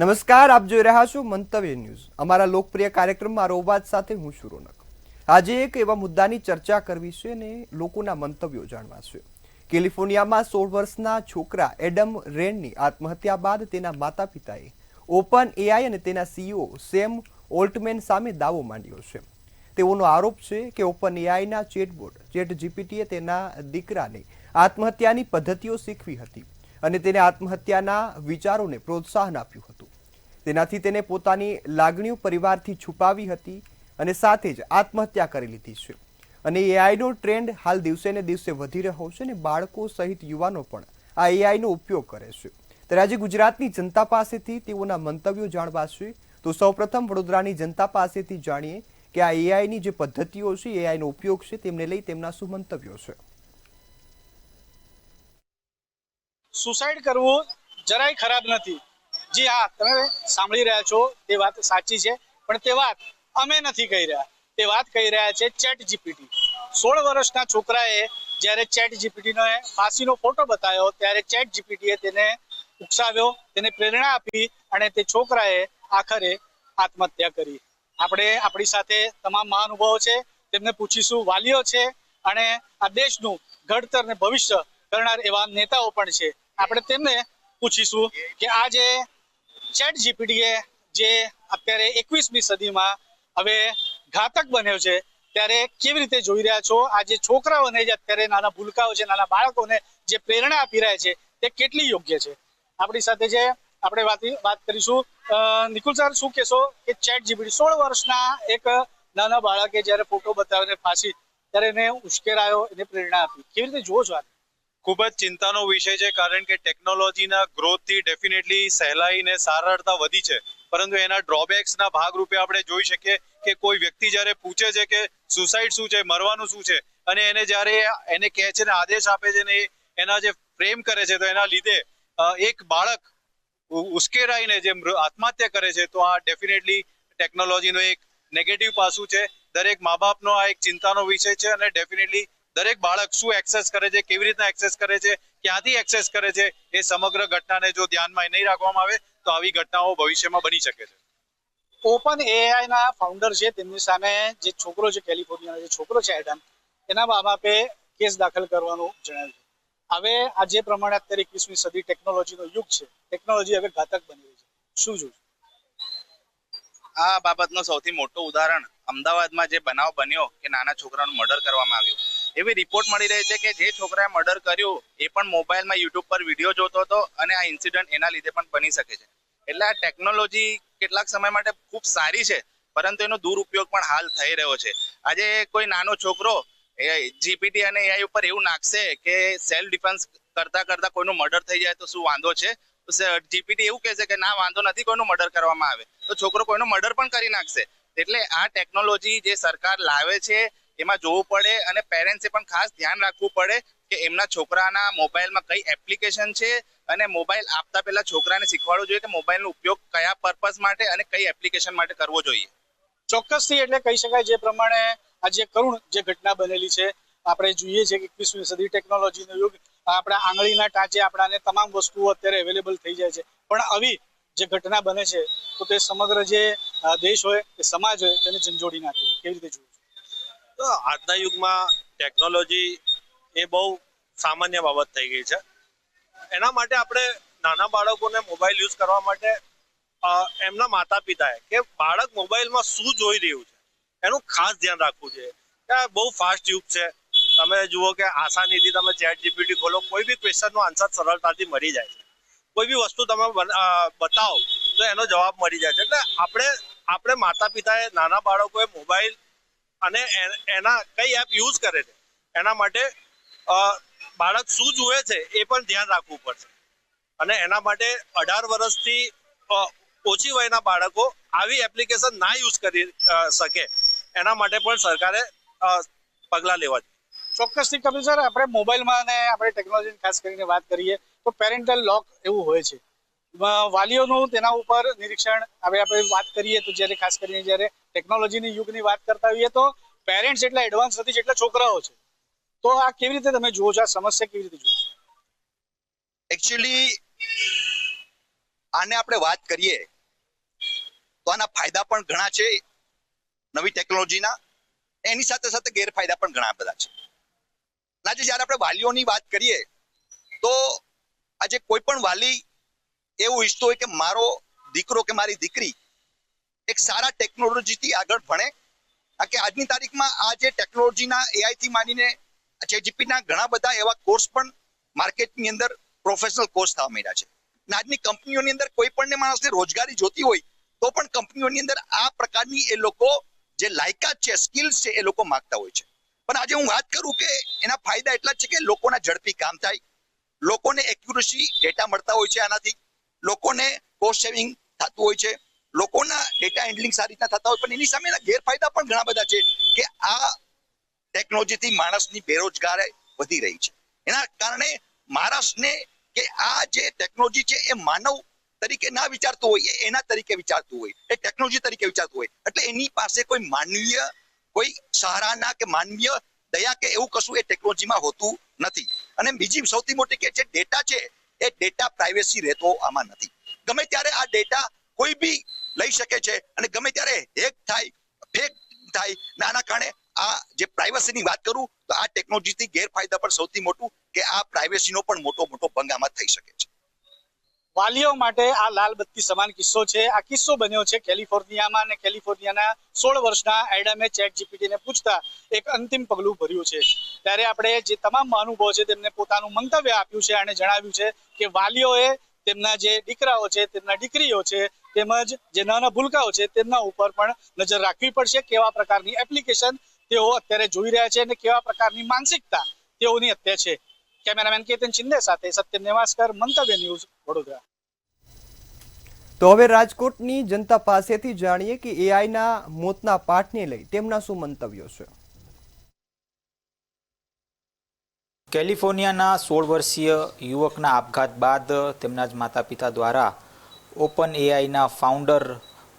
નમસ્કાર, આપ જોઈ રહ્યા છો મંતવ્ય ન્યૂઝ। અમારા લોકપ્રિય કાર્યક્રમ મારો અવાજ સાથે હું છું રોનક। આજે એક એવા મુદ્દાની ચર્ચા કરવી છે અને લોકોના મંતવ્યો જાણવા છે। કેલિફોર્નિયામાં 16 વર્ષના છોકરા એડમ રેનની આત્મહત્યા બાદ તેના માતા-પિતાએ ઓપન એઆઈ અને તેના સીઈઓ સેમ ઓલ્ટમેન સામે દાવો માંડ્યો છે। તેઓનો આરોપ છે કે ઓપન એઆઈના ચેટબોટ ChatGPTએ તેના દીકરાને આત્મહત્યાની પદ્ધતિઓ શીખવી હતી અને તેને આત્મહત્યાના વિચારોને પ્રોત્સાહન આપ્યું હતું। તેનાથી તેને પોતાની લાગણીઓ પરિવારથી છુપાવી હતી અને સાથે જ આત્મહત્યા કરી લીધી છે। અને એઆઈનો ટ્રેન્ડ હાલ દિવસે ને દિવસે વધી રહ્યો છે અને બાળકો સહિત યુવાનો પણ આ એઆઈનો ઉપયોગ કરે છે। ત્યારે આજે ગુજરાતની જનતા પાસેથી તેઓના મંતવ્યો જાણવા છે। તો સૌપ્રથમ વડોદરાની જનતા પાસેથી જાણીએ કે આ એઆઈની જે પદ્ધતિઓ છે, એઆઈનો ઉપયોગ છે, તેમને લઈ તેમના શું મંતવ્યો છે। સુસાઇડ કરવું જરાય ખરાબ નથી। જી હા, તમે સાંભળી રહ્યા છો તે વાત સાચી છે, પણ તે વાત અમે નથી કહી રહ્યા, તે વાત કહી રહ્યા છે ChatGPT। 16 વર્ષના છોકરાએ જ્યારે ChatGPTનો ફાંસીનો ફોટો બતાવ્યો ત્યારે ChatGPTએ તેને ઉકસાવ્યો, તેને પ્રેરણા આપી અને તે છોકરાએ આખરે આત્મહત્યા કરી। આપણે આપણી સાથે તમામ મહાનુભાવો છે, તેમને પૂછીશું, વાલીઓ છે અને આ દેશનું ઘડતર ને ભવિષ્ય કરનાર એવા નેતાઓ પણ છે। આપણે તેમને પૂછીશું કે આ જે ChatGPTએ જે અત્યારે 21મી સદીમાં હવે ઘાતક બન્યો છે, ત્યારે કેવી રીતે જોઈ રહ્યા છો? આ જે છોકરાઓને જે અત્યારે નાના ભૂલકાઓ છે, નાના બાળકોને જે પ્રેરણા આપી રહ્યા છે, તે કેટલી યોગ્ય છે? આપણી સાથે જે આપણે વાત કરીશું, નિકુલ સર, શું કહેશો કે ChatGPT 16 વર્ષના એક નાના બાળકે જ્યારે ફોટો બતાવીને ફાંસી, ત્યારે એને ઉશ્કેરાયો, એને પ્રેરણા આપી, કેવી રીતે જુઓ છો? ખૂબ જ ચિંતાનો વિષય છે, કારણ કે ટેકનોલોજીના ગ્રોથથી ડેફિનેટલી સહેલાઈ ને સરળતા વધી છે, પરંતુ એના ડ્રોબેક્સના ભાગરૂપે આપણે જોઈ શકીએ કે કોઈ વ્યક્તિ જ્યારે પૂછે છે કે સુસાઇડ શું છે, મરવાનું શું છે, અને એને જ્યારે એને કહે છે ને આદેશ આપે છે ને એના જે ફ્રેમ કરે છે, તો એના લીધે એક બાળક ઉશ્કેરાઈને જે આત્મહત્યા કરે છે, તો આ ડેફિનેટલી ટેકનોલોજીનો એક નેગેટિવ પાસું છે। દરેક મા બાપનો આ એક ચિંતાનો વિષય છે અને ડેફિનેટલી દરેક બાળક શું એક્સેસ કરે છે, કેવી રીતના એક્સેસ કરે છે, ક્યાંથી એક્સેસ કરે છે, એ સમગ્ર ઘટનાને જો ધ્યાનમાં નહીં રાખવામાં આવે તો આવી ઘટનાઓ ભવિષ્યમાં બની શકે છે। ઓપન એઆઈના ફાઉન્ડર છે, તેમની સામે જે છોકરો છે, કેલિફોર્નિયાનો જે છોકરો છે એડમ, એના મા બાપે કેસ દાખલ કરવાનું જણાવ્યું છે। હવે આ જે પ્રમાણે અત્યારે 21મી સદી ટેકનોલોજીનો યુગ છે, ટેકનોલોજી હવે ઘાતક બની રહી છે, શું જોયું? આ બાબતનો સૌથી મોટો ઉદાહરણ અમદાવાદમાં જે બનાવ બન્યો કે નાના છોકરાનું મર્ડર કરવામાં આવ્યું, એવી રિપોર્ટ મળી રહી છે કે જે છોકરાએ મર્ડર કર્યું એ પણ મોબાઈલમાં યુટ્યુબ પર વિડીયો જોતો હતો અને આ ઇન્સિડન્ટ એના લીધે પણ બની શકે છે। એટલે આ ટેકનોલોજી કેટલાક સમય માટે ખૂબ સારી છે, પરંતુ એનો દુરુપયોગ પણ હાલ થઈ રહ્યો છે। આજે કોઈ નાનો છોકરો જીપીટી અને એઆઈ ઉપર એવું નાખશે કે સેલ્ફ ડિફેન્સ કરતા કરતા કોઈનું મર્ડર થઈ જાય તો શું વાંધો છે? જીપીટી એવું કહેશે કે ના, વાંધો નથી, કોઈનું મર્ડર કરવામાં આવે, તો છોકરો કોઈનું મર્ડર પણ કરી નાખશે। એટલે આ ટેકનોલોજી જે સરકાર લાવે છે એમાં જોવું પડે અને પેરેન્ટ્સે પણ ખાસ ધ્યાન રાખવું પડે કે એમના છોકરાના મોબાઈલમાં કઈ એપ્લિકેશન છે અને મોબાઈલ આપતા પહેલા છોકરાને શીખવાડવું જોઈએ કે મોબાઈલનો ઉપયોગ કયા પર્પઝ માટે અને કઈ એપ્લિકેશન માટે કરવો જોઈએ। ચોક્કસથી એટલે કહી શકાય જે પ્રમાણે આ જે કરુણ જે ઘટના બનેલી છે, આપણે જોઈએ છે કે 21મી સદી ટેકનોલોજીનો યુગ, આપણા આંગળીના ટાંચે આપણાને તમામ વસ્તુઓ અત્યારે અવેલેબલ થઈ જાય છે, પણ આવી જે ઘટના બને છે તો તે સમગ્ર જે દેશ હોય કે સમાજ હોય તેને ઝંઝોડી નાખે છે, કેવી રીતે જુઓ? તો આજના યુગમાં ટેકનોલોજી એ બહુ સામાન્ય બાબત થઈ ગઈ છે। એના માટે આપણે નાના બાળકોને મોબાઈલ યુઝ કરવા માટે એમના માતા પિતાએ કે બાળક મોબાઈલમાં શું જોઈ રહ્યું છે એનું ખાસ ધ્યાન રાખવું જોઈએ। કે બહુ ફાસ્ટ યુગ છે, તમે જુઓ કે આસાનીથી તમે ChatGPT ખોલો, કોઈ બી ક્વેશ્ચનનો આન્સર સરળતાથી મળી જાય છે, કોઈ બી વસ્તુ તમે બતાવો તો એનો જવાબ મળી જાય છે। એટલે આપણે માતા પિતાએ નાના બાળકોએ મોબાઈલ અને એના કઈ એપ યુઝ કરે છે એના માટે બાળક શું જુએ છે એ પણ ધ્યાન રાખવું પડશે। અને એના માટે 18 વર્ષથી ઓછી વયના બાળકો આવી એપ્લિકેશન ના યુઝ કરી શકે એના માટે પણ સરકારે પગલાં લેવા જોઈએ। ચોક્કસથી કપિલ સર, આપણે મોબાઈલમાં અને આપણે ટેકનોલોજીની ખાસ કરીને વાત કરીએ તો પેરેન્ટલ લોક એવું હોય છે, વાલીઓનું તેના ઉપર નિરીક્ષણ, હવે આપણે વાત કરીએ તો જ્યારે ખાસ કરીને જ્યારે ટેકનોલોજીની યુગની વાત કરતા હોઈએ તો પેરેન્ટ્સ એટલા એડવાન્સ નથી જેટલા છોકરાઓ છે, તો આ કેવી રીતે તમે જુઓ છો? આ સમસ્યા કેવી રીતે જુઓ છો? એકચ્યુઅલી આને આપણે વાત કરીએ તો આના ફાયદા પણ ઘણા છે નવી ટેકનોલોજીના, એની સાથે સાથે ગેરફાયદા પણ ઘણા બધા છે. આજે જ્યારે આપણે વાલીઓની વાત કરીએ તો આજે કોઈ પણ વાલી એવું ઈચ્છતો હોય કે મારો દીકરો કે મારી દીકરી એક સારા ટેકનોલોજીથી આગળ ભણે. કે આજની તારીખમાં આ જે ટેકનોલોજીના એઆઈ થી માંડીને ChatGPTના ઘણા બધા એવા કોર્સ પણ માર્કેટની અંદર પ્રોફેશનલ કોર્સ થવા માંડ્યા છે. આજની કંપનીઓની અંદર કોઈ પણ માણસને રોજગારી જોતી હોય તો પણ કંપનીઓની અંદર આ પ્રકારની એ લોકો જે લાયકાત છે, સ્કિલ્સ છે, એ લોકો માંગતા હોય છે. પણ આજે હું વાત કરું કે એના ફાયદા એટલા જ છે કે લોકોના ઝડપી કામ થાય, લોકોને એક્યુરેસી ડેટા મળતા હોય છે, આનાથી લોકોને કોસ્ટ સેવિંગ થતું હોય છે, લોકોના ડેટા હેન્ડલિંગ સારી રીતના થતા હોય. પણ એની સામેના ગેરફાયદા પણ ઘણા બધા છે કે આ ટેકનોલોજીથી માણસની બેરોજગારી વધી રહી છે. એના કારણે માણસને કે આ જે ટેકનોલોજી છે એ માનવ તરીકે ના વિચારતું હોય, એના તરીકે વિચારતું હોય, એ ટેકનોલોજી તરીકે વિચારતું હોય. એટલે એની પાસે કોઈ માનવીય કોઈ સહારાના કે માનવીય દયા કે એવું કશું એ ટેકનોલોજીમાં હોતું નથી. અને બીજી સૌથી મોટી કે જે ડેટા છે એ ડેટા પ્રાઇવેસી રહેતો આમાં નથી. ગમે ત્યારે આ ડેટા કોઈ બી લઈ શકે છે અને ગમે ત્યારે હેક થાય, ફેક થાય. આના કારણે આ જે પ્રાઇવસીની વાત કરું તો આ ટેકનોલોજીથી ગેરફાયદા પણ સૌથી મોટું કે આ પ્રાઇવેસીનો પણ મોટો ભંગ આમાં થઈ શકે છે. વાલીઓ માટે આ લાલ બત્તી સમાન કિસ્સો છે. આ કિસ્સો બન્યો છે કેલિફોર્નિયામાં, અને કેલિફોર્નિયાના 16 વર્ષના એડમે ChatGPTને પૂછતા એક અંતિમ પગલું ભર્યું છે. ત્યારે આપણે જે તમામ મહાનુભાવો છે તેમને પોતાનું મંતવ્ય આપ્યું છે અને જણાવ્યું છે કે વાલીઓએ તેમના જે દીકરાઓ છે, તેમના દીકરીઓ છે, તેમજ જે નાના ભૂલકાઓ છે તેમના ઉપર પણ નજર રાખવી પડશે. કેવા પ્રકારની એપ્લિકેશન તેઓ અત્યારે જોઈ રહ્યા છે અને કેવા પ્રકારની માનસિકતા તેઓની અત્યારે છે. કેમેરામેન કેતન શિંદે સાથે સત્યમ નેવાસકર, મંતવ્ય ન્યૂઝ, વડોદરા. તો હવે રાજકોટની જનતા પાસેથી જાણીએ કે એઆઈના મોતના પાઠને લઈ તેમના શું મંતવ્યો છે. કેલિફોર્નિયાના 16 વર્ષીય યુવકના આપઘાત બાદ તેમના જ માતા પિતા દ્વારા ઓપન એઆઈના ફાઉન્ડર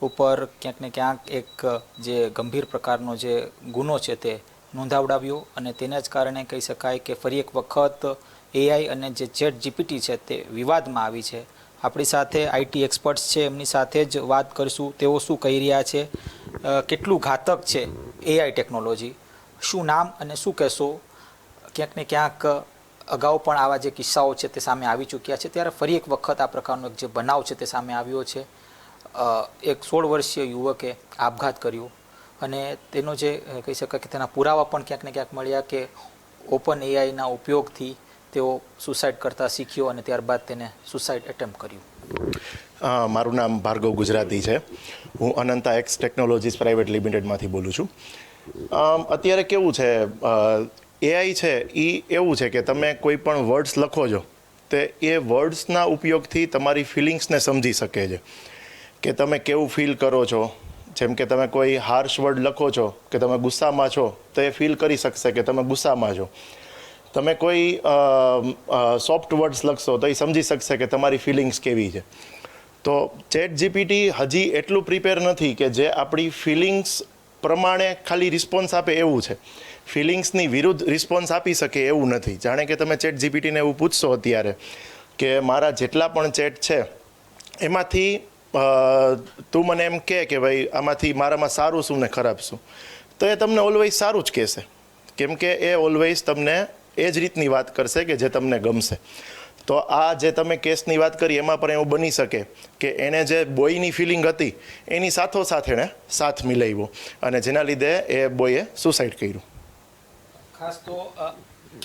ઉપર ક્યાંક ને ક્યાંક એક જે ગંભીર પ્રકારનો જે ગુનો છે તે નોંધાવડાવ્યો, અને તેના જ કારણે કહી શકાય કે ફરી એક વખત એઆઈ અને જે ChatGPT છે તે વિવાદમાં આવી છે. આપણી સાથે આઈટી એક્સપર્ટ્સ છે, એમની સાથે જ વાત કરીશું. તેઓ શું કહી રહ્યા છે, કેટલું ઘાતક છે એઆઈ ટેકનોલોજી, શું નામ અને શું કહેશો. ક્યાંક ને ક્યાંક અગાઉ પણ આવા જે કિસ્સાઓ છે તે સામે આવી ચૂક્યા છે, ત્યારે ફરી એક વખત આ પ્રકારનો એક જે બનાવ છે તે સામે આવ્યો છે. એક 16 વર્ષીય યુવકે આપઘાત કર્યો અને તેનો જે કહી શકાય કે તેના પુરાવા પણ ક્યાંક ને ક્યાંક મળ્યા કે ઓપન એઆઈના ઉપયોગથી તેઓ સુસાઇડ કરતા શીખ્યો અને ત્યારબાદ તેને સુસાઇડ એટેમ્પ કર્યું. મારું નામ ભાર્ગવ ગુજરાતી છે. હું અનંતા એક્સ ટેકનોલોજીસ પ્રાઇવેટ લિમિટેડમાંથી બોલું છું. અત્યારે કેવું છે, એઆઈ છે એ એવું છે કે તમે કોઈ પણ વર્ડ્સ લખો છો તે એ વર્ડ્સના ઉપયોગથી તમારી ફિલિંગ્સને સમજી શકે છે કે તમે કેવું ફીલ કરો છો. જેમ કે તમે કોઈ હાર્શ વર્ડ લખો છો કે તમે ગુસ્સામાં છો તો એ ફીલ કરી શકશે કે તમે ગુસ્સામાં છો. તમે કોઈ સોફ્ટ વર્ડ્સ લખશો તો એ સમજી શકશે કે તમારી ફિલિંગ્સ કેવી છે. તો ChatGPT હજી એટલું પ્રિપેર નથી કે જે આપણી ફિલિંગ્સ પ્રમાણે ખાલી રિસ્પોન્સ આપે એવું છે. ફિલિંગ્સની વિરુદ્ધ રિસ્પોન્સ આપી શકે એવું નથી. જાણે કે તમે ChatGPTને એવું પૂછશો અત્યારે કે મારા જેટલા પણ ચેટ છે એમાંથી તું મને એમ કે ભાઈ આમાંથી મારામાં સારું શું ને ખરાબ શું, તો એ તમને ઓલવેઝ સારું જ કહેશે. કેમ કે એ ઓલવેઝ તમને એ જ રીતની વાત કરશે કે જે તમને ગમશે. તો આ જે તમે કેસની વાત કરી એમાં પણ એવું બની શકે કે એણે જે બોયની ફિલિંગ હતી એની સાથોસાથ એણે સાથ મિલાવ્યો અને જેના લીધે એ બોયે સુસાઇડ કર્યું. ખાસ તો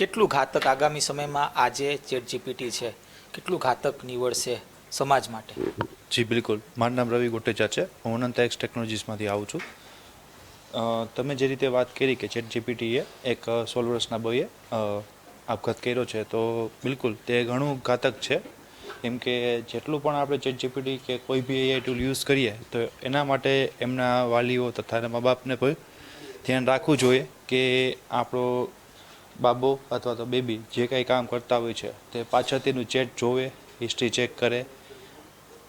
કેટલું ઘાતક આગામી સમયમાં આ જે ChatGPT છે કેટલું ઘાતક નીવડશે સમાજ માટે? જી બિલકુલ. મારું નામ રવિ ગોટેચા છે. હું અનંતા એક્સ ટેકનોલોજીસમાંથી આવું છું. તમે જે રીતે વાત કરી કે ChatGPTએ એક 16 વર્ષના બોયે આપઘાત કર્યો છે, તો બિલકુલ તે ઘણું ઘાતક છે. કેમ કે જેટલું પણ આપણે ChatGPT કે કોઈ બી એઆઈ ટૂલ યુઝ કરીએ તો એના માટે એમના વાલીઓ તથા એના મા બાપને કોઈ ધ્યાન રાખવું જોઈએ કે આપણો બાબો અથવા તો બેબી જે કાંઈ કામ કરતા હોય છે તે પાછળ તેનું ચેટ જોવે, હિસ્ટ્રી ચેક કરે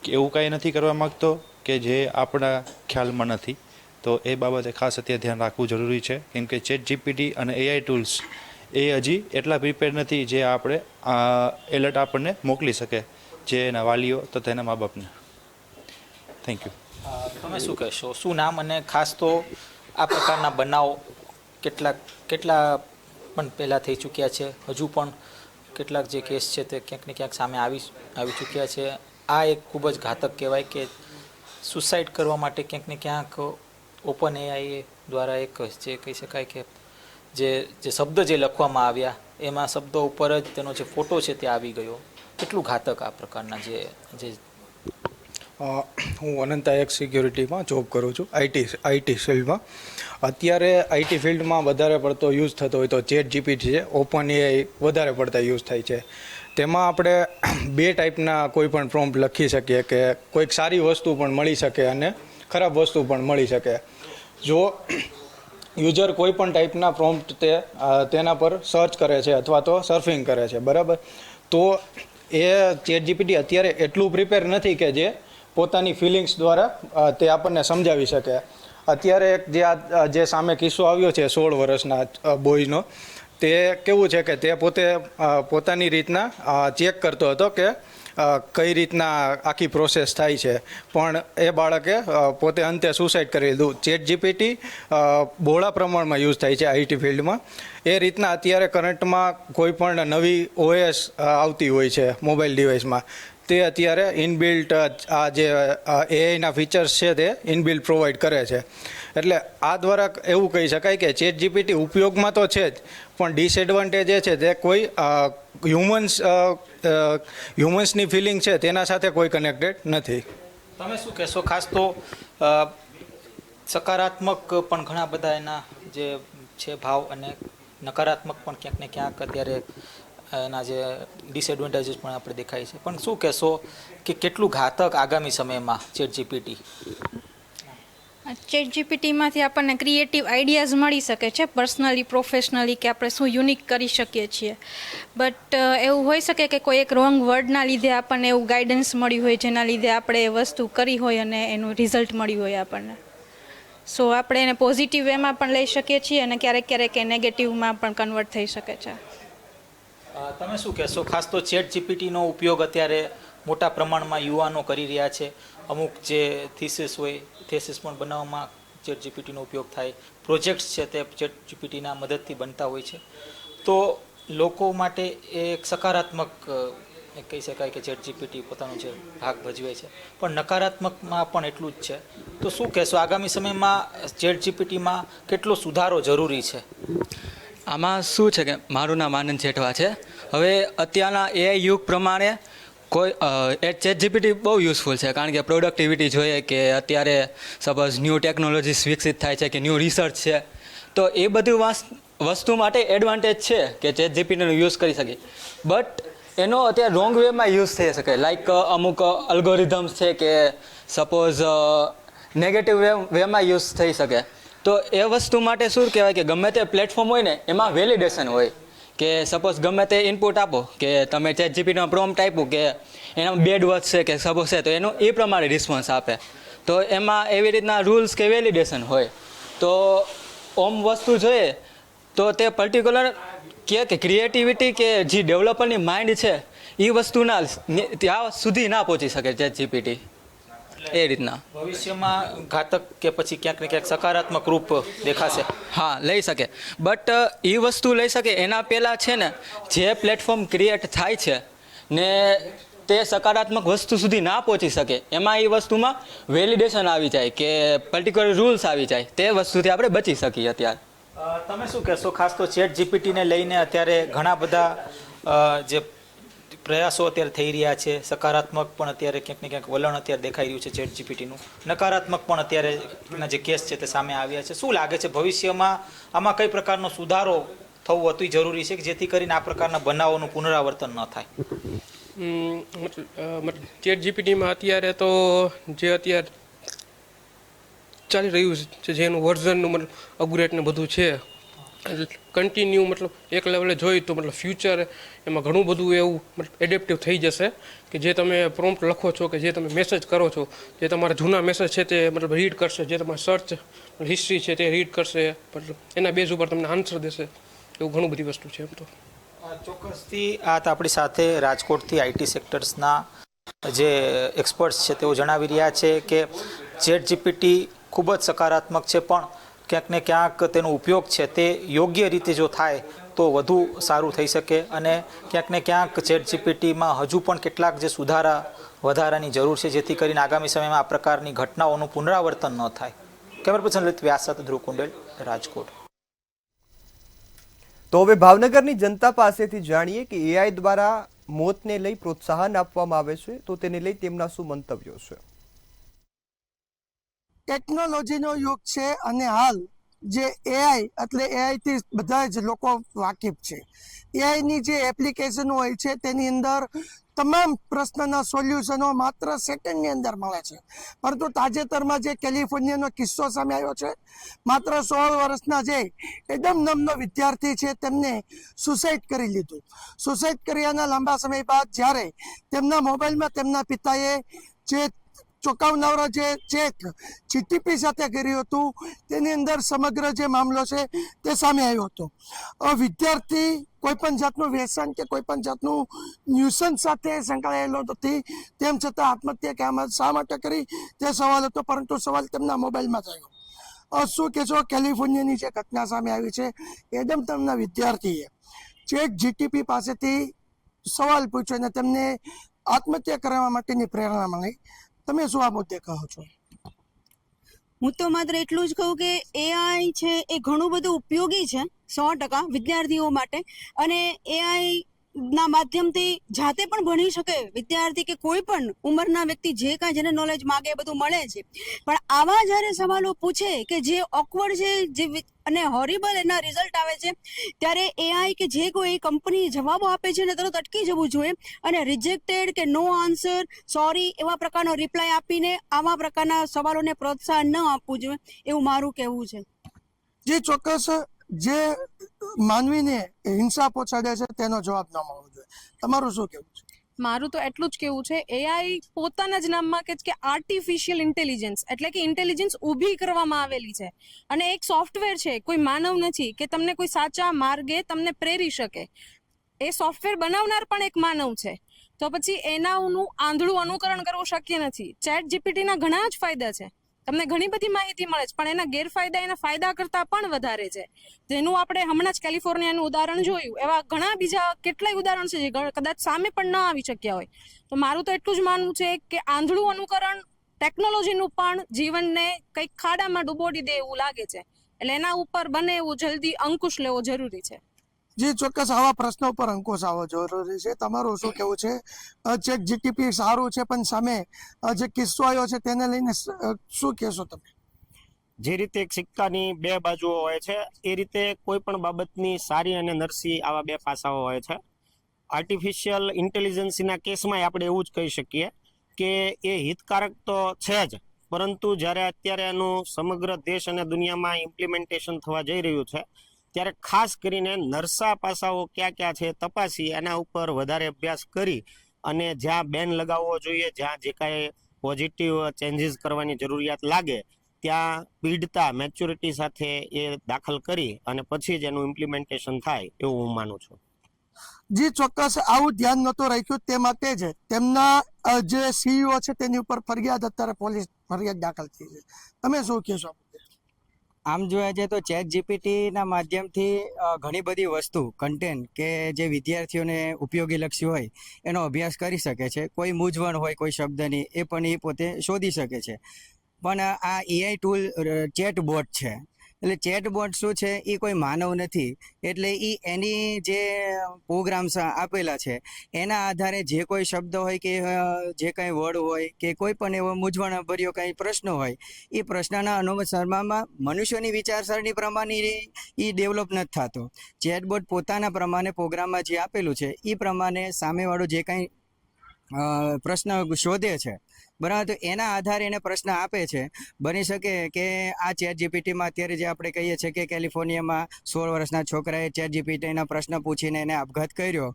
કે એવું કાંઈ નથી કરવા માગતો કે જે આપણા ખ્યાલમાં નથી. તો એ બાબતે ખાસ અત્યારે ધ્યાન રાખવું જરૂરી છે. કેમ કે ChatGPT અને એઆઈ ટૂલ્સ એ હજી એટલા પ્રિપેર નથી જે આપણે એલર્ટ આપણને મોકલી શકે જે એના વાલીઓ તથા એના મા બાપને. Thank you. તમે શું કહેશો, શું નામ, અને ખાસ તો આ પ્રકારના બનાવ કેટલા પણ પહેલાં થઈ ચૂક્યા છે, હજુ પણ કેટલાક જે કેસ છે તે ક્યાંક ને ક્યાંક સામે આવી ચૂક્યા છે. આ એક ખૂબ જ ઘાતક કહેવાય કે સુસાઇડ કરવા માટે ક્યાંક ને ક્યાંક ઓપન એઆઈ દ્વારા એક જે કહી શકાય કે જે શબ્દ જે લખવામાં આવ્યા એમાં શબ્દો ઉપર જ તેનો જે ફોટો છે તે આવી ગયો. કેટલું ઘાતક આ પ્રકારના જે હું અનંતા એક્સ સિક્યોરિટીમાં જોબ કરું છું, આઈટી ફિલ્ડમાં. અત્યારે આઈટી ફિલ્ડમાં વધારે પડતો યુઝ થતો હોય તો ચેટ જીપીટી છે, ઓપન એઆઈ વધારે પડતા યુઝ થાય છે. તેમાં આપણે બે ટાઈપના કોઈ પણ પ્રોમ્પ્ટ લખી શકીએ કે કોઈક સારી વસ્તુ પણ મળી શકે અને ખરાબ વસ્તુ પણ મળી શકે. જો યુઝર કોઈ પણ ટાઈપના પ્રોમ્પ્ટ તેના પર સર્ચ કરે છે અથવા તો સર્ફિંગ કરે છે, બરાબર, તો એ ચેટ જીપીટી અત્યારે એટલું પ્રિપેર નથી કે જે પોતાની ફિલિંગ્સ દ્વારા તે આપણને સમજાવી શકે. અત્યારે એક જે સામે કિસ્સો આવ્યો છે 16 વર્ષના બોયનો, તે કેવું છે કે તે પોતાની રીતના ચેક કરતો હતો કે કઈ રીતના આખી પ્રોસેસ થાય છે, પણ એ બાળકે પોતે અંતે સુસાઇડ કરી લીધું. ચેટ જીપીટી બહોળા પ્રમાણમાં યુઝ થાય છે આઈટી ફિલ્ડમાં. એ રીતના અત્યારે કરંટમાં કોઈ પણ નવી ઓએસ આવતી હોય છે મોબાઈલ ડિવાઇસમાં, તે અત્યારે ઇનબિલ્ટ આ જે એઆઈના ફીચર્સ છે તે ઇનબિલ્ટ પ્રોવાઈડ કરે છે. એટલે આ દ્વારા એવું કહી શકાય કે ચેટ જીપીટી ઉપયોગમાં તો છે જ, પણ ડિસએડવાન્ટેજ એ છે તે કોઈ હ્યુમન્સની ફિલિંગ છે તેના સાથે કોઈ કનેક્ટેડ નથી. તમે શું કહેશો, ખાસ તો સકારાત્મક પણ ઘણા બધા એના જે છે ભાવ અને નકારાત્મક પણ ક્યાંક ને ક્યાંક અત્યારે એના જે ડિસએડવાન્ટેજીસ પણ આપણે દેખાય છે, પણ શું કહેશો કે કેટલું ઘાતક આગામી સમયમાં ચેટ જીપીટી? ચેટ જીપીટીમાંથી આપણને ક્રિએટિવ આઈડિયાઝ મળી શકે છે, પર્સનલી પ્રોફેશનલી, કે આપણે શું યુનિક કરી શકીએ છીએ. બટ એવું હોઈ શકે કે કોઈ એક રોંગ વર્ડના લીધે આપણને એવું ગાઈડન્સ મળ્યું હોય જેના લીધે આપણે એ વસ્તુ કરી હોય અને એનું રિઝલ્ટ મળ્યું હોય આપણને. સો આપણે એને પોઝિટિવ વેમાં પણ લઈ શકીએ છીએ અને ક્યારેક એ નેગેટિવમાં પણ કન્વર્ટ થઈ શકે છે. તમે શું કહેશો, ખાસ તો ચેટ જીપીટીનો ઉપયોગ અત્યારે મોટા પ્રમાણમાં યુવાનો કરી રહ્યા છે. અમુક જે થીસીસ હોય થીસીસ પણ બનાવવામાં ચેટ જીપીટીનો ઉપયોગ થાય, પ્રોજેક્ટ્સ છે તે ચેટ જીપીટીના મદદથી બનતા હોય છે. તો લોકો માટે એક સકારાત્મક કહી શકાય કે ચેટ જીપીટી પોતાનો જે ભાગ ભજવે છે, પણ નકારાત્મકમાં પણ એટલું જ છે. તો શું કહેશો, આગામી સમયમાં ચેટ જીપીટીમાં કેટલો સુધારો જરૂરી છે? આમાં શું છે કે મારું નામ આનંદ જેઠવા છે. હવે અત્યારના એઆઈ યુગ પ્રમાણે ચેટ જીપીટી બહુ યુઝફુલ છે, કારણ કે પ્રોડક્ટિવિટી જોઈએ કે અત્યારે સપોઝ ન્યૂ ટેકનોલોજીસ વિકસિત થાય છે કે ન્યૂ રિસર્ચ છે, તો એ બધું વસ્તુ માટે એડવાન્ટેજ છે કે ચેટ જીપીટીનો યુઝ કરી શકીએ. બટ એનો અત્યારે રોંગ વેમાં યુઝ થઈ શકે, લાઈક અમુક અલ્ગોરિધમ્સ છે કે સપોઝ નેગેટિવ વેમાં યુઝ થઈ શકે. તો એ વસ્તુ માટે શું કહેવાય કે ગમે તે પ્લેટફોર્મ હોય ને એમાં વેલિડેશન હોય કે સપોઝ ગમે તે ઇનપુટ આપો કે તમે ચેટ જીપીટીનો પ્રોમ્પ્ટ આપ્યું કે એનામાં બેડ વર્ડ્સ છે કે સપોઝ છે, તો એનો એ પ્રમાણે રિસ્પોન્સ આપે. તો એમાં એવી રીતના રૂલ્સ કે વેલિડેશન હોય. તો વસ્તુ જોઈએ તો તે પર્ટિક્યુલર કે ક્રિએટિવિટી કે જે ડેવલપરની માઇન્ડ છે એ વસ્તુના ત્યાં સુધી ના પહોંચી શકે ચેટ જીપીટી. એ રીતના ભવિષ્યમાં ઘાતક કે પછી ક્યાંક ને ક્યાંક સકારાત્મક રૂપ દેખાશે? હા, લઈ શકે. બટ એ વસ્તુ લઈ શકે એના પહેલાં છે ને જે પ્લેટફોર્મ ક્રિએટ થાય છે ને તે સકારાત્મક વસ્તુ સુધી ના પહોંચી શકે, એમાં એ વસ્તુમાં વેલિડેશન આવી જાય કે પર્ટિક્યુલર રૂલ્સ આવી જાય, તે વસ્તુથી આપણે બચી શકીએ. અત્યારે તમે શું કહેશો, ખાસ તો ચેટ જીપીટીને લઈને અત્યારે ઘણા બધા જે પ્રયાસો અત્યારે થઈ રહ્યા છે, સકારાત્મક પણ અત્યારે ક્યાંક ને ક્યાંક વલણ અત્યારે દેખાઈ રહ્યું છે ચેટ જીપીટીનું, નકારાત્મક પણ અત્યારે જે કેસ છે તે સામે આવ્યા છે. શું લાગે છે ભવિષ્યમાં આમાં કઈ પ્રકારનો સુધારો થવું અતિ જરૂરી છે કે જેથી કરીને આ પ્રકારના બનાવોનું પુનરાવર્તન ન થાય? મતલબ ચેટ જીપીટીમાં અત્યારે તો જે અત્યારે ચાલી રહ્યું છે જેનું વર્ઝનનું મતલબ અપગ્રેડ ને બધું છે, કન્ટિન્યુ મતલબ એક લેવલે જોઈએ તો મતલબ ફ્યુચર એમાં ઘણું બધું એવું મતલબ એડેપ્ટિવ થઈ જશે કે જે તમે પ્રોમ્પ્ટ લખો છો કે જે તમે મેસેજ કરો છો, જે તમારા જૂના મેસેજ છે તે મતલબ રીડ કરશે, જે તમારા સર્ચ હિસ્ટ્રી છે તે રીડ કરશે, મતલબ એના બેઝ ઉપર તમને આન્સર દેશે. એવું ઘણું બધી વસ્તુ છે. એમ તો ચોક્કસથી આ આપણી સાથે રાજકોટથી આઈટી સેક્ટર્સના જે એક્સપર્ટ્સ છે તેઓ જણાવી રહ્યા છે કે ચેટ જીપીટી ખૂબ જ સકારાત્મક છે, પણ ક્યાંક ને ક્યાંક તેનો ઉપયોગ છે તે યોગ્ય રીતે જો થાય તો વધુ સારું થઈ શકે અને ક્યાંક ને ક્યાંક ચેટ જીપીટીમાં હજુ પણ કેટલાક જે વધારાની જરૂર છે, જેથી કરીને આગામી સમયમાં આ પ્રકારની ઘટનાઓનું પુનરાવર્તન ન થાય. કેમેરા પર્સન લલિત વ્યાસ સાથે ધ્રુવ કુંડેલ, રાજકોટ. તો હવે ભાવનગરની જનતા પાસેથી જાણીએ કે એઆઈ દ્વારા મોતને લઈ પ્રોત્સાહન આપવામાં આવે છે, તો તેને લઈ તેમના શું મંતવ્યો છે. ટેકનોલોજીનો યુગ છે અને હાલ જે એઆઈ એટલે એઆઈથી બધા જ લોકો વાકેફ છે. એઆઈની જે એપ્લિકેશનો હોય છે તેની અંદર તમામ પ્રશ્નના સોલ્યુશનો માત્ર સેકન્ડની અંદર મળે છે. પરંતુ તાજેતરમાં જે કેલિફોર્નિયાનો કિસ્સો સામે આવ્યો છે, માત્ર 16 વર્ષના જે એડમ નામનો વિદ્યાર્થી છે તેમને સુસાઇડ કરી લીધું. સુસાઇડ કર્યાના લાંબા સમય બાદ જ્યારે તેમના મોબાઈલમાં તેમના પિતાએ જે ચોંકાવનારો જે ચેક જીટીપી સાથે કર્યું હતું તેની અંદર સમગ્ર જે મામલો છે તે સામે આવ્યો હતો. વિદ્યાર્થી કોઈ પણ જાતનું વ્યસન કે કોઈ પણ જાતનું ન્યુસન્સ સાથે સંકળાયેલો નથી, તેમ છતાં આત્મહત્યા શા માટે કરી તે સવાલ હતો, પરંતુ સવાલ તેમના મોબાઈલમાં થયો. શું કહેશો, કેલિફોર્નિયાની જે ઘટના સામે આવી છે, એડમ નામના વિદ્યાર્થીએ ચેટ જીટીપી પાસેથી સવાલ પૂછ્યો અને તેમને આત્મહત્યા કરવા માટેની પ્રેરણા મળી. તમે શું આ મુદ્દે કહો છો? હું તો માત્ર એટલું જ કહું કે એઆઈ છે એ ઘણું બધું ઉપયોગી છે 100% વિદ્યાર્થીઓ માટે, અને એઆઈ ના માધ્યમથી જાતે પણ ભણી શકે વિદ્યાર્થી કે કોઈ પણ ઉંમરના વ્યક્તિ, જે કાંઈ જેને નોલેજ માગે એ બધું મળે છે. પણ આવા જ્યારે સવાલો પૂછે કે જે ઓકવર્ડ છે જે અને હોરિબલ એના રિઝલ્ટ આવે છે, ત્યારે એઆઈ કે જે કોઈ કંપની જવાબો આપે છે ને તરત અટકી જવું જોઈએ અને રિજેક્ટેડ કે નો આન્સર, સોરી એવા પ્રકારનો રિપ્લાય આપીને આવા પ્રકારના સવાલોને પ્રોત્સાહન ન આપવું જોઈએ, એવું મારું કહેવું છે. જે ચોક્કસ જે માનવીને હિંસા પહોંચાડે છે તેનો જવાબ ન મળવો જોઈએ. તમારું શું કહેવું છે? મારું તો એટલું જ કહેવું છે, એઆઈ પોતાના જ નામમાં કે આર્ટિફિશિયલ ઇન્ટેલિજન્સ એટલે કે ઇન્ટેલિજન્સ ઊભી કરવામાં આવેલી છે અને એક સોફ્ટવેર છે, કોઈ માનવ નથી કે તમને કોઈ સાચા માર્ગે તમને પ્રેરી શકે. એ સોફ્ટવેર બનાવનાર પણ એક માનવ છે, તો પછી એનાનું આંધળું અનુકરણ કરવું શક્ય નથી. ચેટ જીપીટીના ઘણા જ ફાયદા છે, તમને ઘણી બધી માહિતી મળે છે, પણ એના ગેરફાયદા એના ફાયદા કરતાં પણ વધારે છે, જેનું આપણે હમણાં જ કેલિફોર્નિયાનું ઉદાહરણ જોયું. એવા ઘણા બીજા કેટલાય ઉદાહરણ છે જે કદાચ સામે પણ ન આવી શક્યા હોય. તો મારું તો એટલું જ માનવું છે કે આંધળું અનુકરણ ટેકનોલોજીનું પણ જીવનને કંઈક ખાડામાં ડૂબોડી દે એવું લાગે છે, એટલે એના ઉપર બને એવું જલ્દી અંકુશ લેવો જરૂરી છે. જે ચોક્કસ આવા પ્રશ્નો પર અંકુશ આવવો જરૂરી છે. તમારું શું કહેવું છે? ચેટ જીટીપી સારું છે, પણ સામે જે કિસ્સો આવ્યો છે તેને લઈને શું કહેશો તમે? જે રીતે એક સિક્કાની બે બાજુઓ હોય છે, એ રીતે કોઈ પણ બાબતની સારી અને નરસી આવા બે પાસાઓ હોય છે. આર્ટિફિશિયલ ઇન્ટેલિજન્સના કેસમાં આપણે એવું જ કહી શકીએ કે એ હિતકારક તો છે જ, પરંતુ જ્યારે અત્યારે એનું સમગ્ર દેશ અને દુનિયામાં ઇમ્પ્લિમેન્ટેશન થવા જઈ રહ્યું છે, ત્યારે ખાસ કરીને નરસા પાસાઓ ક્યાં ક્યાં છે તપાસી એના ઉપર વધારે અભ્યાસ કરી અને જ્યાં બેન લગાવવો જોઈએ, જ્યાં જે કાંઈ પોઝિટિવ ચેન્જીસ કરવાની જરૂરિયાત લાગે ત્યાં પીડતા મેચ્યોરિટી સાથે એ દાખલ કરી અને પછી જ એનું ઇમ્પ્લિમેન્ટેશન થાય એવું હું માનું છું. જી ચોક્કસ, આવું ધ્યાન નહોતું રાખ્યું, તે માટે જ તેમના જે સીઈઓ છે તેની ઉપર ફરિયાદ અત્યારે પોલીસ ફરિયાદ દાખલ થઈ છે. તમે શું કહેશો? આમ જોયા જાય તો ચેટ જીપીટીના માધ્યમથી ઘણી બધી વસ્તુ કન્ટેન્ટ કે જે વિદ્યાર્થીઓને ઉપયોગી લક્ષી હોય એનો અભ્યાસ કરી શકે છે. કોઈ મૂંઝવણ હોય કોઈ શબ્દની એ પણ એ પોતે શોધી શકે છે. પણ આ એઆઈ ટૂલ ચેટ બોટ છે, એટલે ચેટ બોટ શું છે, એ કોઈ માનવ નથી, એટલે એ એની જે પ્રોગ્રામ્સ આપેલા છે એના આધારે જે કોઈ શબ્દ હોય કે જે કંઈ વર્ડ હોય કે કોઈ પણ એવો મૂંઝવણભર્યો કંઈ પ્રશ્ન હોય એ પ્રશ્નના અનુસરવામાં મનુષ્યની વિચારસરણી પ્રમાણે એ ડેવલપ નથી થતો. ચેટબોટ પોતાના પ્રમાણે પ્રોગ્રામમાં જે આપેલું છે એ પ્રમાણે સામેવાળો જે કંઈ પ્રશ્ન શોધે છે, બરાબર, તો એના આધારે એને પ્રશ્ન આપે છે. બની શકે કે આ ચેટ જીપીટીમાં અત્યારે જે આપણે કહીએ છીએ કે કેલિફોર્નિયામાં 16 વર્ષના છોકરાએ ચેટ જીપીટીના પ્રશ્ન પૂછીને એને આપઘાત કર્યો,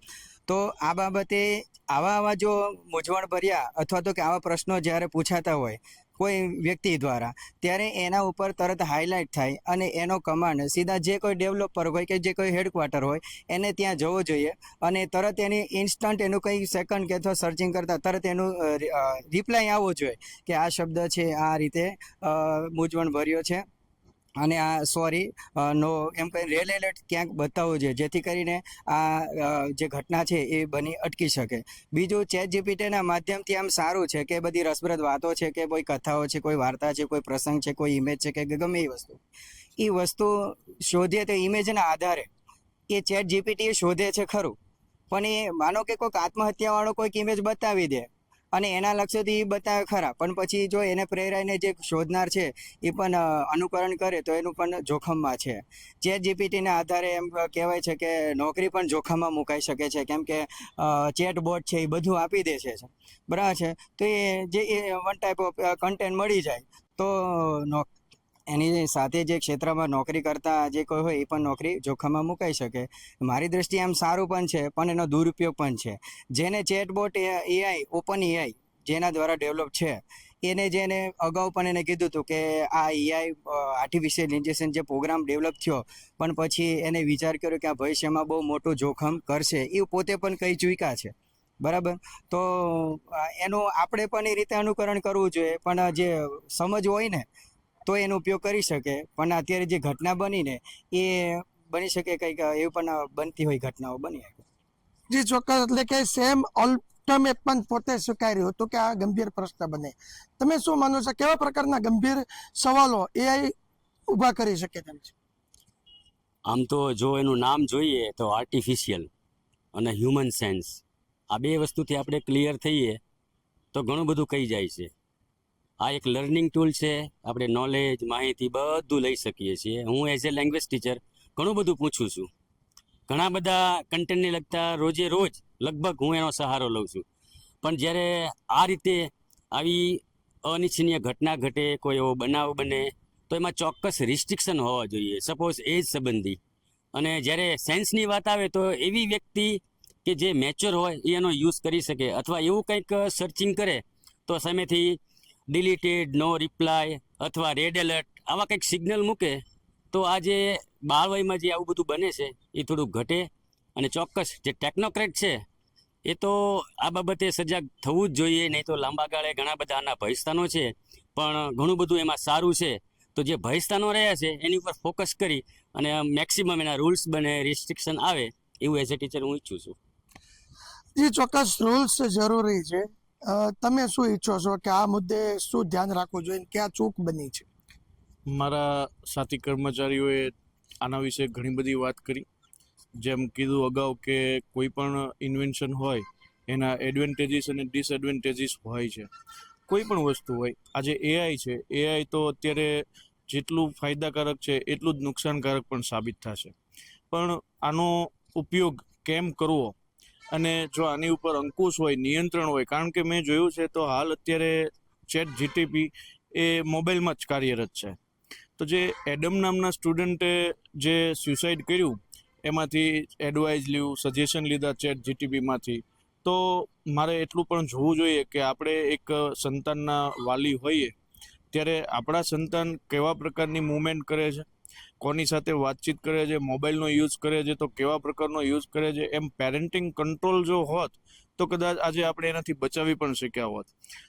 તો આ બાબતે આવા જો મૂંઝવણ ભર્યા અથવા તો કે આવા પ્રશ્નો જ્યારે પૂછાતા હોય કોઈ વ્યક્તિ દ્વારા, ત્યારે એના ઉપર તરત હાઇલાઇટ થાય અને એનો કમાન્ડ સીધા જે કોઈ ડેવલપર હોય કે જે કોઈ હેડક્વાર્ટર હોય એને ત્યાં જવો જોઈએ અને તરત એની ઇન્સ્ટન્ટ એનું કંઈ સેકન્ડ કે અથવા સર્ચિંગ કરતાં તરત એનું રિપ્લાય આવવો જોઈએ કે આ શબ્દ છે આ રીતે મૂંઝવણ ભર્યો છે અને આ સોરી નો એમ કંઈ રેલ એલર્ટ ક્યાંક બતાવવું જોઈએ, જેથી કરીને આ જે ઘટના છે એ બની અટકી શકે. બીજું, ચેટ જીપીટીના માધ્યમથી આમ સારું છે કે બધી રસપ્રદ વાતો છે કે કોઈ કથાઓ છે, કોઈ વાર્તા છે, કોઈ પ્રસંગ છે, કોઈ ઇમેજ છે કે ગમે એ વસ્તુ શોધીએ તો ઇમેજના આધારે એ ચેટ જીપીટી શોધે છે ખરું, પણ એ માનો કે કોઈક આત્મહત્યાવાળો કોઈક ઇમેજ બતાવી દે અને એના લક્ષ્યથી એ બતાવે ખરા, પણ પછી જો એને પ્રેરાઈને જે શોધનાર છે એ પણ અનુકરણ કરે તો એનું પણ જોખમમાં છે. ચેટ જીપીટીના આધારે એમ કહેવાય છે કે નોકરી પણ જોખમમાં મુકાઈ શકે છે, કેમ કે ચેટ બોટ છે એ બધું આપી દે છે, બરાબર છે. તો એ જે વન ટાઈપ ઓફ કન્ટેન્ટ મળી જાય તો એની સાથે જે ક્ષેત્રમાં નોકરી કરતા જે કોઈ હોય એ પણ નોકરી જોખમમાં મુકાઈ શકે. મારી દ્રષ્ટિએ આમ સારું પણ છે પણ એનો દુરુપયોગ પણ છે. જેને ચેટબોટ એઆઈ ઓપન એઆઈ જેના દ્વારા ડેવલપ છે જેને અગાઉ પણ એને કીધું હતું કે આ એઆઈ આર્ટિફિશિયલ ઇન્ટેલિજન્સ જે પ્રોગ્રામ ડેવલપ થયો પણ પછી એને વિચાર કર્યો કે આ ભવિષ્યમાં બહુ મોટું જોખમ કરશે, એ પોતે પણ કહી ચૂક્યા છે, બરાબર. તો એનું આપણે પણ એ રીતે અનુકરણ કરવું જોઈએ, પણ જે સમજ હોય ને તો એનો ઉપયોગ કરી શકે. પણ અત્યારે જે ઘટના બની ને એ બની શકે કંઈક એવું પણ બનતી હોય ઘટનાઓ બની શકે. જી ચોક્કસ, એટલે કે સેમ ઓલ્ટમેટ પણ પોતે સ્વીકાર્યું હતું કે આ ગંભીર પ્રશ્ન બને. તમે શું માનો છો, કેવા પ્રકારના ગંભીર સવાલો એઆઈ ઊભા કરી શકે તેમ છે? આમ તો જો એનું નામ જોઈએ તો આર્ટિફિશિયલ અને હ્યુમન સેન્સ, આ બે વસ્તુથી આપણે ક્લિયર થઈએ તો ઘણું બધું કહી જાય છે. આ એક લર્નિંગ ટૂલ છે, આપણે નોલેજ માહિતી બધું લઈ શકીએ છીએ. હું એઝ એ લેંગ્વેજ ટીચર ઘણું બધું પૂછું છું, ઘણા બધા કન્ટેન્ટને લગતા રોજે રોજ લગભગ હું એનો સહારો લઉં છું. પણ જ્યારે આ રીતે આવી અનિચ્છનીય ઘટના ઘટે, કોઈ એવો બનાવ બને તો એમાં ચોક્કસ રિસ્ટ્રિક્શન હોવા જોઈએ, સપોઝ એજ સંબંધી. અને જ્યારે સેન્સની વાત આવે તો એવી વ્યક્તિ કે જે મેચ્યોર હોય એ એનો યુઝ કરી શકે, અથવા એવું કંઈક સર્ચિંગ કરે તો સામેથી ડિલીટેડ, નો રિપ્લાય અથવા રેડ એલર્ટ આવા કંઈક સિગ્નલ મૂકે તો આ જે બાળવયમાં જે આવું બધું બને છે એ થોડું ઘટે. અને ચોક્કસ જે ટેકનોક્રેટ છે એ તો આ બાબતે સજાગ થવું જ જોઈએ, નહીં તો લાંબા ગાળે ઘણા બધા આના ભયસ્થાનો છે પણ ઘણું બધું એમાં સારું છે. તો જે ભયસ્થાનો રહ્યા છે એની ઉપર ફોકસ કરી અને મેક્સિમમ એના રૂલ્સ બને, રિસ્ટ્રિક્શન આવે એવું એઝ એ ટીચર હું ઈચ્છું છું. જી ચોક્કસ, રૂલ્સ જરૂરી છે. તમે શું ઈચ્છો છો કે આ મુદ્દે શું ધ્યાન રાખવું જોઈએ, ક્યાં ચૂક બની છે? મારા સાથી કર્મચારીઓએ આના વિશે ઘણી બધી વાત કરી. જેમ કીધું અગાઉ કે કોઈ પણ ઇન્વેન્શન હોય એના એડવાન્ટેજીસ અને ડિસએડવાન્ટેજીસ હોય છે. કોઈ પણ વસ્તુ હોય, આજે એઆઈ છે, એઆઈ તો અત્યારે જેટલું ફાયદાકારક છે એટલું જ નુકસાનકારક પણ સાબિત થશે. પણ આનો ઉપયોગ કેમ કરવો અને જો આની ઉપર અંકુશ હોય, નિયંત્રણ હોય, કારણ કે મેં જોયું છે તો હાલ અત્યારે ચેટ જીટીપી એ મોબાઈલમાં જ કાર્યરત છે. તો જે એડમ નામના સ્ટુડન્ટે જે સ્યુસાઇડ કર્યું એમાંથી એડવાઇસ લીધું, સજેશન લીધા ચેટ જીટીપીમાંથી, તો મારે એટલું પણ જોવું જોઈએ કે આપણે એક સંતાનના વાલી હોઈએ ત્યારે આપણા સંતાન કેવા પ્રકારની મૂવમેન્ટ કરે છે, કોની સાથે વાતચીત કરે છે, મોબાઈલનો યુઝ કરે છે તો કેવા પ્રકારનો યુઝ કરે છે, એમ પેરેન્ટિંગ કંટ્રોલ જો હોત તો કદાચ આજે આપણે એનાથી બચાવી પણ શક્યા હોત.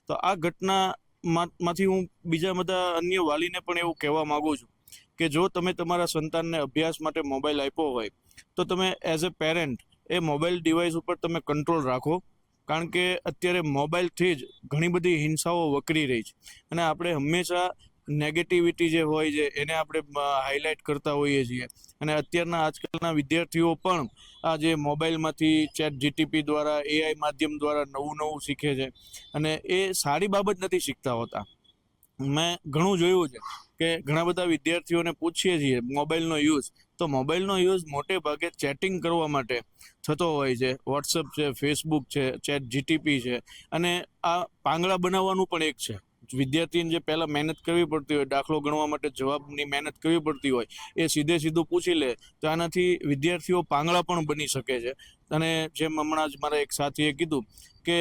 તો આ ઘટનામાંથી હું બીજા બધા અન્ય વાલીને પણ એવું કહેવા માગું છું કે જો તમે તમારા સંતાનને અભ્યાસ માટે મોબાઈલ આપ્યો હોય તો તમે as a parent A mobile device ઉપર તમે કંટ્રોલ રાખો, કારણ કે અત્યારે મોબાઈલથી જ ઘણી બધી હિંસાઓ વકરી રહી છે અને આપણે હંમેશા નેગેટિવિટી જે હોય છે એને આપણે હાઇલાઇટ કરતા હોઈએ છીએ. અને અત્યારના આજકાલના વિદ્યાર્થીઓ પણ આ જે મોબાઈલમાંથી ચેટ જીટીપી દ્વારા, એઆઈ માધ્યમ દ્વારા નવું શીખે છે અને એ સારી બાબત નથી શીખતા હોતા. મેં ઘણું જોયું છે કે ઘણા બધા વિદ્યાર્થીઓને પૂછીએ છીએ મોબાઈલનો યુઝ, તો મોબાઈલનો યુઝ મોટે ભાગે ચેટિંગ કરવા માટે થતો હોય છે. વોટ્સઅપ છે, ફેસબુક છે, ચેટ જીટીપી છે અને આ પાંગડા બનાવવાનું પણ એક છે. વિદ્યાર્થીને જે પહેલાં મહેનત કરવી પડતી હોય, દાખલો ગણવા માટે જવાબની મહેનત કરવી પડતી હોય, એ સીધું પૂછી લે તો આનાથી વિદ્યાર્થીઓ પાંગડા પણ બની શકે છે. અને જેમ હમણાં જ મારા એક સાથીએ કીધું કે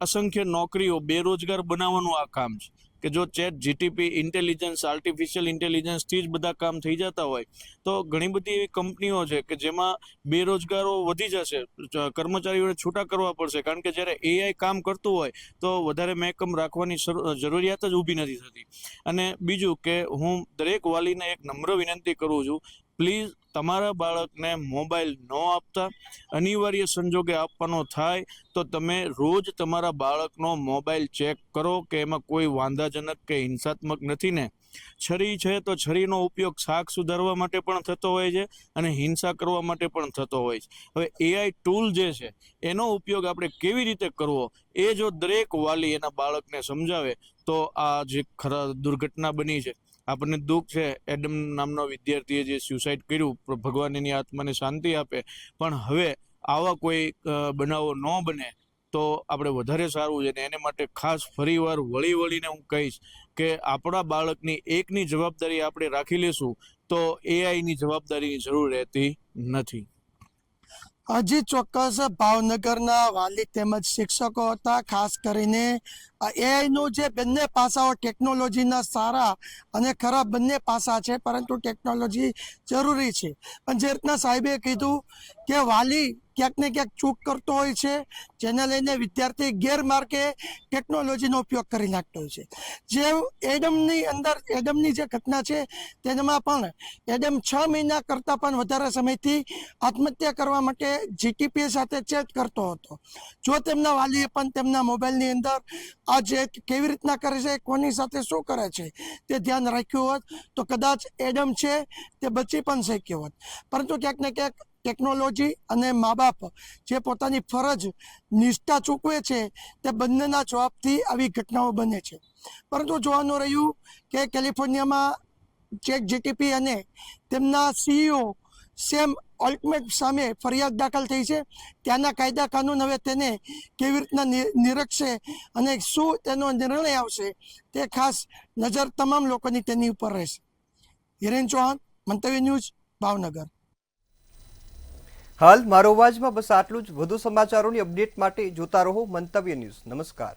અસંખ્ય નોકરીઓ બેરોજગાર બનાવવાનું આ કામ છે કે જો ચેટ જીટીપી ઇન્ટેલિજન્સ આર્ટિફિશિયલ ઇન્ટેલિજન્સથી જ બધા કામ થઈ જતા હોય તો ઘણી બધી એવી કંપનીઓ છે કે જેમાં બેરોજગારો વધી જશે, કર્મચારીઓને છૂટા કરવા પડશે, કારણ કે જ્યારે એઆઈ કામ કરતું હોય તો વધારે મહેકમ રાખવાની જરૂરિયાત જ ઊભી નથી થતી. અને બીજું કે હું દરેક વાલીને એક નમ્ર વિનંતી કરું છું, પ્લીઝ તમારા બાળકને મોબાઈલ ન આપતા. અનિવાર્ય સંજોગે આપવાનો થાય તો તમે રોજ તમારા બાળકનો મોબાઈલ ચેક કરો કે એમાં કોઈ વાંધાજનક કે હિંસાત્મક નથી ને. છરી છે તો છરીનો ઉપયોગ શાક સુધારવા માટે પણ થતો હોય છે અને હિંસા કરવા માટે પણ થતો હોય છે. હવે એઆઈ ટૂલ જે છે એનો ઉપયોગ આપણે કેવી રીતે કરવો એ જો દરેક વાલી એના બાળકને સમજાવે તો આ જે દુર્ઘટના બની છે, આપણને દુઃખ છે, એડમ નામનો વિદ્યાર્થીએ જે સ્યુસાઇડ કર્યું, ભગવાન એની આત્માને શાંતિ આપે, પણ હવે આવા કોઈ બનાવો ન બને તો આપણે વધારે સારું છે. ને એને માટે ખાસ ફરીવાર વળીને હું કહીશ કે આપણા બાળકની એકની જવાબદારી આપણે રાખી લેશું તો એઆઈની જવાબદારીની જરૂર રહેતી નથી. હજી ચોક્કસ ભાવનગરના વાલી તેમજ શિક્ષકો હતા. ખાસ કરીને એઆઈનું જે બંને પાસાઓ, ટેકનોલોજીના સારા અને ખરાબ બંને પાસા છે, પરંતુ ટેકનોલોજી જરૂરી છે. પણ જે રીતના સાહેબે કીધું કે વાલી ક્યાંક ને ક્યાંક ચૂક કરતો હોય છે, જેને લઈને વિદ્યાર્થી ગેરમાર્ગે ટેકનોલોજીનો ઉપયોગ કરી નાખતો હોય છે. જે એડમની જે ઘટના છે તેમાં પણ એડમ 6 મહિના કરતાં પણ વધારે સમયથી આત્મહત્યા કરવા માટે જીટીપી સાથે ચેટ કરતો હતો. જો તેમના વાલીએ પણ તેમના મોબાઈલની અંદર આ જે કેવી રીતના કરે છે, કોની સાથે શું કરે છે તે ધ્યાન રાખ્યું હોત તો કદાચ એડમ છે તે બચી પણ શક્યો હોત. પરંતુ ક્યાંક ને ક્યાંક ટેકનોલોજી અને મા બાપ જે પોતાની ફરજ નિષ્ઠા ચૂકવે છે તે બંનેના જવાબથી આવી ઘટનાઓ બને છે. પરંતુ જોવાનું રહ્યું કે કેલિફોર્નિયામાં ચેટ જીટીપી અને તેમના સીઈઓ સેમ ઓલ્ટમેન સામે ફરિયાદ દાખલ થઈ છે. ત્યાંના કાયદા કાનૂન હવે તેને કેવી રીતના નિરખશે અને શું તેનો નિર્ણય આવશે તે ખાસ નજર તમામ લોકોની તેની ઉપર રહેશે. હિરેન ચૌહાણ, મંતવ્ય ન્યૂઝ, ભાવનગર. હાલ મારો અવાજમાં બસ આટલું જ. વધુ સમાચારોની અપડેટ માટે જોતા રહો મંતવ્ય ન્યૂઝ. નમસ્કાર.